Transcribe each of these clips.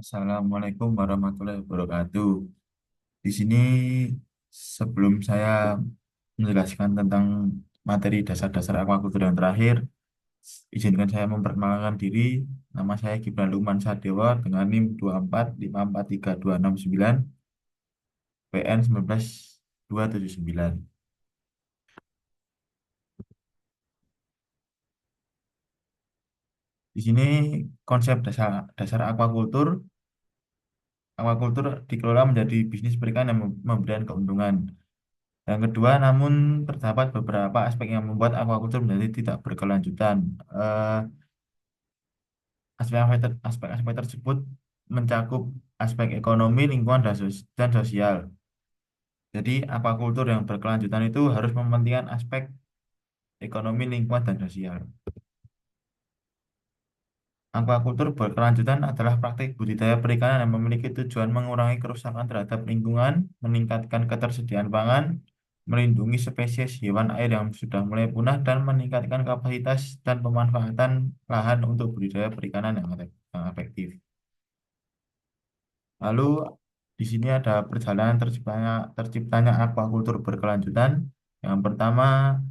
Assalamualaikum warahmatullahi wabarakatuh. Di sini sebelum saya menjelaskan tentang materi dasar-dasar akuakultur yang terakhir, izinkan saya memperkenalkan diri. Nama saya Gibran Lukman Sadewa dengan NIM 245432269 PN 19279. Di sini konsep dasar dasar aquaculture dikelola menjadi bisnis perikanan yang memberikan keuntungan. Yang kedua, namun terdapat beberapa aspek yang membuat aquaculture menjadi tidak berkelanjutan. Eh, aspek-aspek tersebut mencakup aspek ekonomi, lingkungan, dan sosial. Jadi, aquaculture yang berkelanjutan itu harus mementingkan aspek ekonomi, lingkungan, dan sosial. Aquaculture berkelanjutan adalah praktik budidaya perikanan yang memiliki tujuan mengurangi kerusakan terhadap lingkungan, meningkatkan ketersediaan pangan, melindungi spesies hewan air yang sudah mulai punah, dan meningkatkan kapasitas dan pemanfaatan lahan untuk budidaya perikanan yang efektif. Lalu di sini ada perjalanan terciptanya aquaculture berkelanjutan. Yang pertama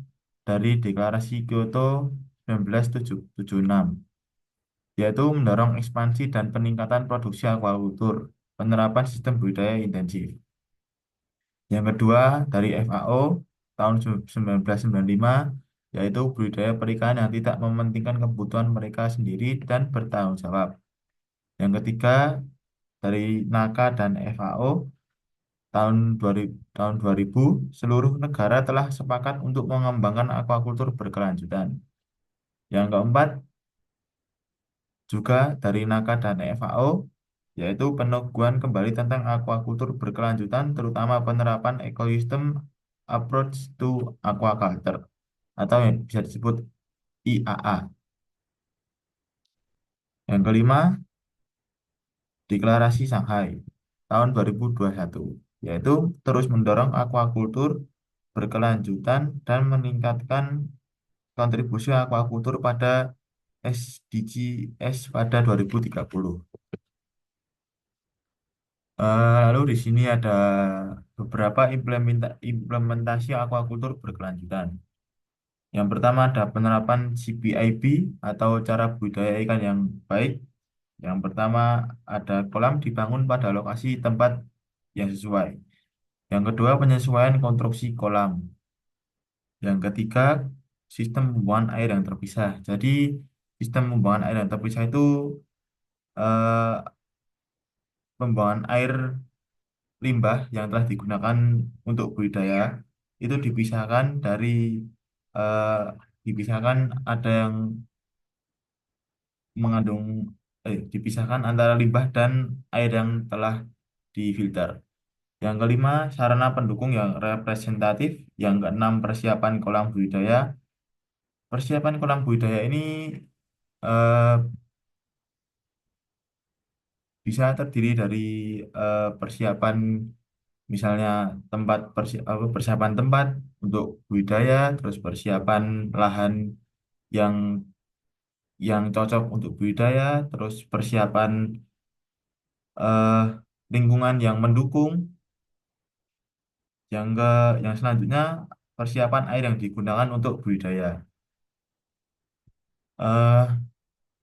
dari Deklarasi Kyoto 1976, yaitu mendorong ekspansi dan peningkatan produksi aquaculture, penerapan sistem budidaya intensif. Yang kedua dari FAO tahun 1995, yaitu budidaya perikanan yang tidak mementingkan kebutuhan mereka sendiri dan bertanggung jawab. Yang ketiga dari NACA dan FAO tahun 2000, seluruh negara telah sepakat untuk mengembangkan aquaculture berkelanjutan. Yang keempat juga dari NACA dan FAO, yaitu peneguhan kembali tentang aquaculture berkelanjutan, terutama penerapan ekosistem approach to aquaculture atau yang bisa disebut IAA. Yang kelima, Deklarasi Shanghai tahun 2021, yaitu terus mendorong aquaculture berkelanjutan dan meningkatkan kontribusi aquaculture pada SDGs pada 2030. Lalu di sini ada beberapa implementasi aquaculture berkelanjutan. Yang pertama ada penerapan CBIB atau cara budidaya ikan yang baik. Yang pertama ada kolam dibangun pada lokasi tempat yang sesuai. Yang kedua penyesuaian konstruksi kolam. Yang ketiga sistem pembuangan air yang terpisah. Jadi sistem pembuangan air yang terpisah itu eh, pembuangan air limbah yang telah digunakan untuk budidaya itu eh, dipisahkan ada yang mengandung dipisahkan antara limbah dan air yang telah difilter. Yang kelima, sarana pendukung yang representatif. Yang keenam, persiapan kolam budidaya. Persiapan kolam budidaya ini eh, bisa terdiri dari persiapan misalnya persiapan tempat untuk budidaya, terus persiapan lahan yang cocok untuk budidaya, terus persiapan eh, lingkungan yang mendukung, yang selanjutnya persiapan air yang digunakan untuk budidaya. Eh,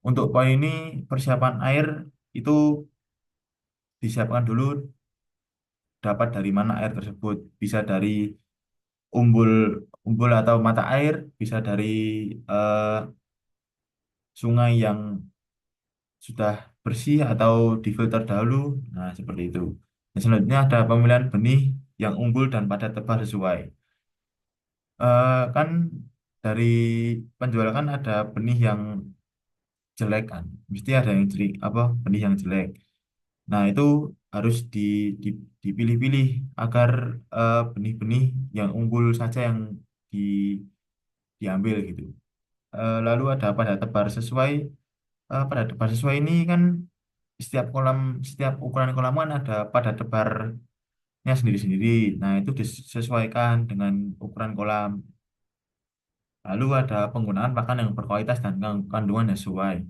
untuk poin ini persiapan air itu disiapkan dulu dapat dari mana air tersebut, bisa dari umbul umbul atau mata air, bisa dari eh, sungai yang sudah bersih atau difilter dahulu. Nah, seperti itu. Dan selanjutnya ada pemilihan benih yang unggul dan pada tebar sesuai. Kan dari penjual kan ada benih yang jelek kan, mesti ada yang jelek apa benih yang jelek. Nah, itu harus dipilih-pilih agar benih-benih yang unggul saja yang di, diambil gitu. Lalu ada pada tebar sesuai. Pada tebar sesuai ini kan setiap ukuran kolam kan ada pada tebarnya sendiri-sendiri. Nah, itu disesuaikan dengan ukuran kolam. Lalu ada penggunaan pakan yang berkualitas dan kandungan yang sesuai.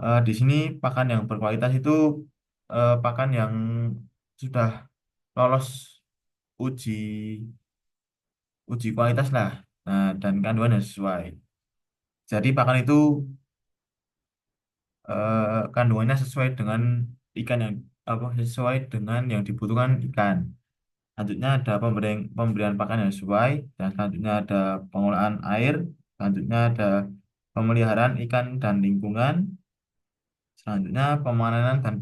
Di sini pakan yang berkualitas itu pakan yang sudah lolos uji uji kualitas lah. Nah, dan kandungan yang sesuai. Jadi pakan itu kandungannya sesuai dengan ikan yang apa sesuai dengan yang dibutuhkan ikan. Selanjutnya ada pemberian pakan yang sesuai, dan selanjutnya ada pengolahan air, selanjutnya ada pemeliharaan ikan dan lingkungan, selanjutnya pemanenan dan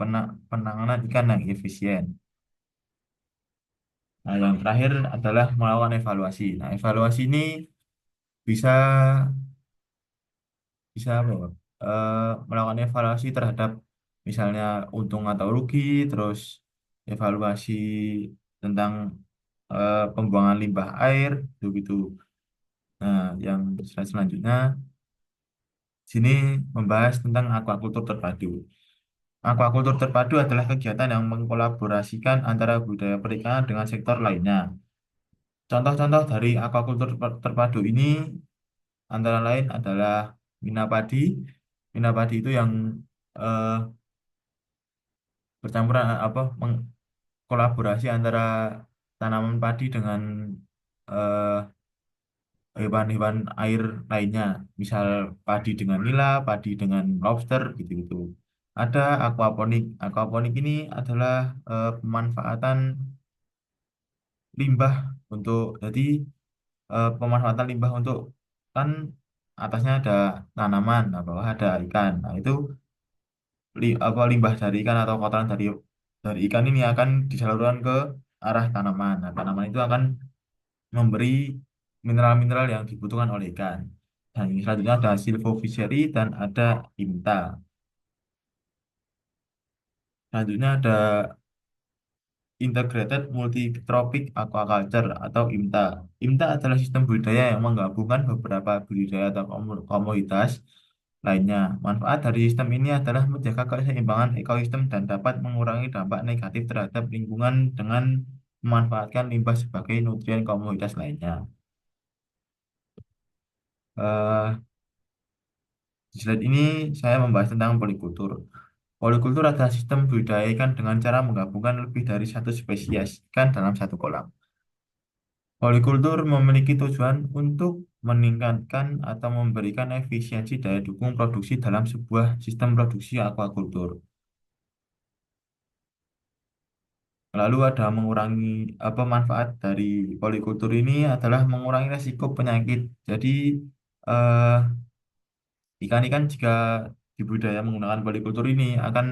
penanganan ikan yang efisien. Nah, yang terakhir adalah melakukan evaluasi. Nah, evaluasi ini bisa bisa apa, ya? Melakukan evaluasi terhadap misalnya untung atau rugi, terus evaluasi tentang pembuangan limbah air, begitu. Nah, yang slide selanjutnya sini membahas tentang aquacultur terpadu. Aquacultur terpadu adalah kegiatan yang mengkolaborasikan antara budaya perikanan dengan sektor lainnya. Contoh-contoh dari aquacultur terpadu ini antara lain adalah Minapadi. Minapadi itu yang eh, bercampuran kolaborasi antara tanaman padi dengan eh, hewan-hewan air lainnya, misal padi dengan nila, padi dengan lobster, gitu-gitu. Ada aquaponik. Aquaponik ini adalah pemanfaatan limbah untuk jadi pemanfaatan limbah untuk kan atasnya ada tanaman, nah bawah ada ikan. Nah, itu limbah dari ikan atau kotoran dari ikan ini akan disalurkan ke arah tanaman. Nah, tanaman itu akan memberi mineral-mineral yang dibutuhkan oleh ikan. Dan ini selanjutnya ada silvofishery dan ada IMTA. Selanjutnya ada Integrated Multi-Trophic Aquaculture atau IMTA. IMTA adalah sistem budidaya yang menggabungkan beberapa budidaya atau komoditas lainnya. Manfaat dari sistem ini adalah menjaga keseimbangan ekosistem dan dapat mengurangi dampak negatif terhadap lingkungan dengan memanfaatkan limbah sebagai nutrien komoditas lainnya. Eh, Di slide ini saya membahas tentang polikultur. Polikultur adalah sistem budidaya ikan dengan cara menggabungkan lebih dari satu spesies ikan dalam satu kolam. Polikultur memiliki tujuan untuk meningkatkan atau memberikan efisiensi daya dukung produksi dalam sebuah sistem produksi aquacultur. Lalu ada mengurangi apa manfaat dari polikultur ini adalah mengurangi resiko penyakit. Jadi eh, ikan-ikan jika dibudidaya menggunakan polikultur ini akan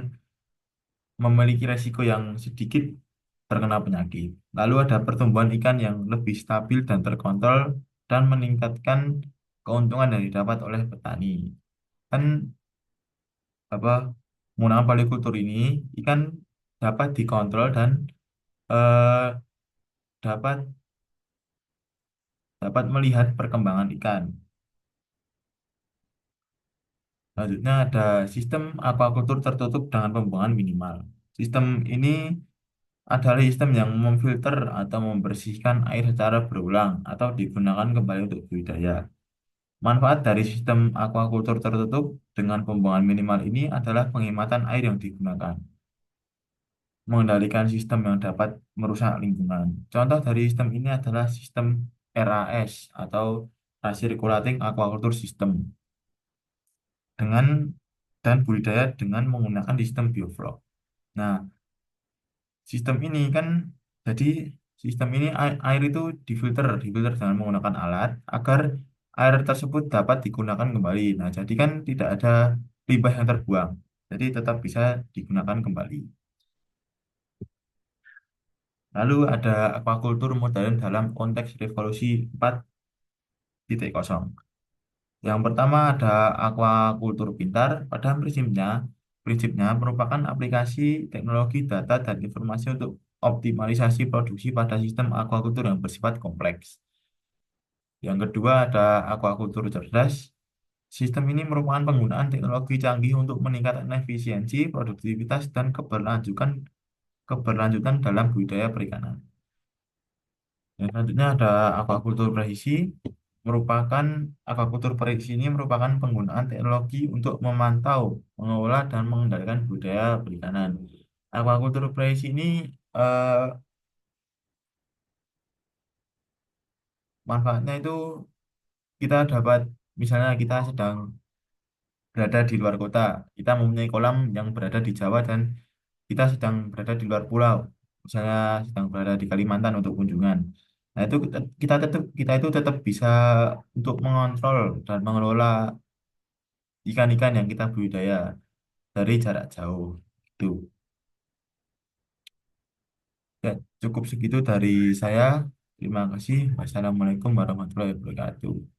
memiliki resiko yang sedikit terkena penyakit. Lalu ada pertumbuhan ikan yang lebih stabil dan terkontrol dan meningkatkan keuntungan yang didapat oleh petani. Kan apa menggunakan polikultur ini ikan dapat dikontrol dan eh, dapat dapat melihat perkembangan ikan. Selanjutnya ada sistem aquacultur tertutup dengan pembuangan minimal. Sistem ini adalah sistem yang memfilter atau membersihkan air secara berulang atau digunakan kembali untuk budidaya. Manfaat dari sistem aquacultur tertutup dengan pembuangan minimal ini adalah penghematan air yang digunakan, mengendalikan sistem yang dapat merusak lingkungan. Contoh dari sistem ini adalah sistem RAS atau Recirculating Aquaculture System dengan dan budidaya dengan menggunakan sistem bioflok. Nah, sistem ini kan jadi sistem ini air itu difilter dengan menggunakan alat agar air tersebut dapat digunakan kembali. Nah, jadi kan tidak ada limbah yang terbuang. Jadi tetap bisa digunakan kembali. Lalu ada aquacultur modern dalam konteks revolusi 4.0. Yang pertama ada aquacultur pintar. Pada prinsipnya merupakan aplikasi teknologi data dan informasi untuk optimalisasi produksi pada sistem aquacultur yang bersifat kompleks. Yang kedua ada aquacultur cerdas. Sistem ini merupakan penggunaan teknologi canggih untuk meningkatkan efisiensi, produktivitas, dan keberlanjutan dalam budidaya perikanan. Yang selanjutnya ada aquacultur presisi. merupakan aquaculture prediksi ini merupakan penggunaan teknologi untuk memantau, mengelola, dan mengendalikan budaya perikanan. Aquaculture prediksi ini eh, manfaatnya itu kita dapat, misalnya kita sedang berada di luar kota, kita mempunyai kolam yang berada di Jawa dan kita sedang berada di luar pulau, misalnya sedang berada di Kalimantan untuk kunjungan. Nah, itu kita itu tetap bisa untuk mengontrol dan mengelola ikan-ikan yang kita budidaya dari jarak jauh. Itu ya, cukup segitu dari saya. Terima kasih. Wassalamualaikum warahmatullahi wabarakatuh.